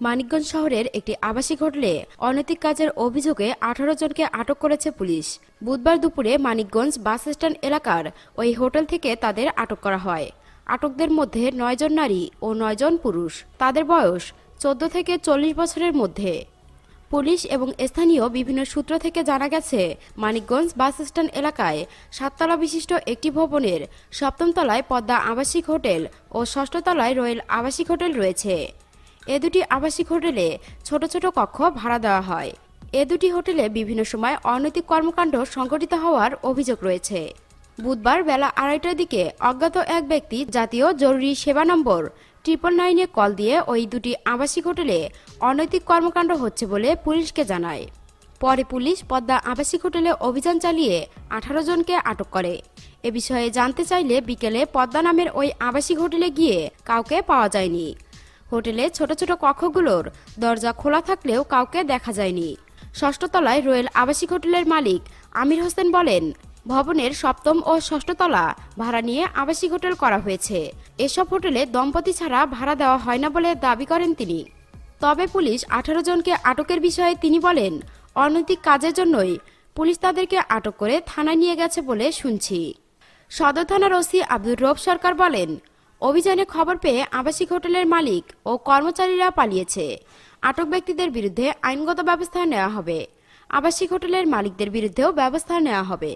মানিকগঞ্জ শহরের একটি আবাসিক হোটেলে অনৈতিক কাজের অভিযোগে 18 জনকে আটক করেছে পুলিশ। বুধবার দুপুরে মানিকগঞ্জ বাস স্ট্যান্ড এলাকার ওই হোটেল থেকে তাদের আটক করা হয়। আটকদের মধ্যে 9 জন নারী ও 9 জন পুরুষ। তাদের বয়স 14 থেকে 40 বছরের মধ্যে। পুলিশ এবং স্থানীয় বিভিন্ন সূত্র থেকে জানা গেছে, মানিকগঞ্জ বাস স্ট্যান্ড এলাকায় 7 তলা বিশিষ্ট একটি ভবনের 7ম তলায় পদ্মা আবাসিক হোটেল ও 6ষ্ঠ তলায় রয়েল আবাসিক হোটেল রয়েছে। এ দুটি আবাসিক হোটেলে ছোট ছোট কক্ষ ভাড়া দেওয়া হয়। এ দুটি হোটেলে বিভিন্ন সময় অনৈতিক কর্মকাণ্ড সংঘটিত হওয়ার অভিযোগ রয়েছে। বুধবার বেলা 2:30টার দিকে অজ্ঞাত এক ব্যক্তি জাতীয় জরুরি সেবা নম্বর 999-এ কল দিয়ে ওই দুটি আবাসিক হোটেলে অনৈতিক কর্মকাণ্ড হচ্ছে বলে পুলিশকে জানায়। পরে পুলিশ পদ্মা আবাসিক হোটেলে অভিযান চালিয়ে 18 জনকে আটক করে। এ বিষয়ে জানতে চাইলে বিকেলে পদ্মা নামের ওই আবাসিক হোটেলে গিয়ে কাউকে পাওয়া যায়নি। হোটেলে ছোট ছোট কক্ষগুলোর দরজা খোলা থাকলেও কাউকে দেখা যায়নি। 6ষ্ঠ তলায় রয়েল আবাসিক হোটেলের মালিক আমির হোসেন বলেন, ভবনের 7ম ও 6ষ্ঠ তলা ভাড়া নিয়ে আবাসিক হোটেল করা হয়েছে। এসব হোটেলে দম্পতি ছাড়া ভাড়া দেওয়া হয় না বলে দাবি করেন তিনি। তবে পুলিশ 18 জনকে আটকের বিষয়ে তিনি বলেন, অনৈতিক কাজের জন্যই পুলিশ তাদেরকে আটক করে থানায় নিয়ে গেছে বলে শুনছি। সদর থানার ওসি আব্দুর রব সরকার বলেন, অভিযানে খবর পেয়ে আবাসিক হোটেলের মালিক ও কর্মচারীরা পালিয়েছে। আটক ব্যক্তিদের বিরুদ্ধে আইনগত ব্যবস্থা নেওয়া হবে। আবাসিক হোটেলের মালিকদের বিরুদ্ধেও ব্যবস্থা নেওয়া হবে।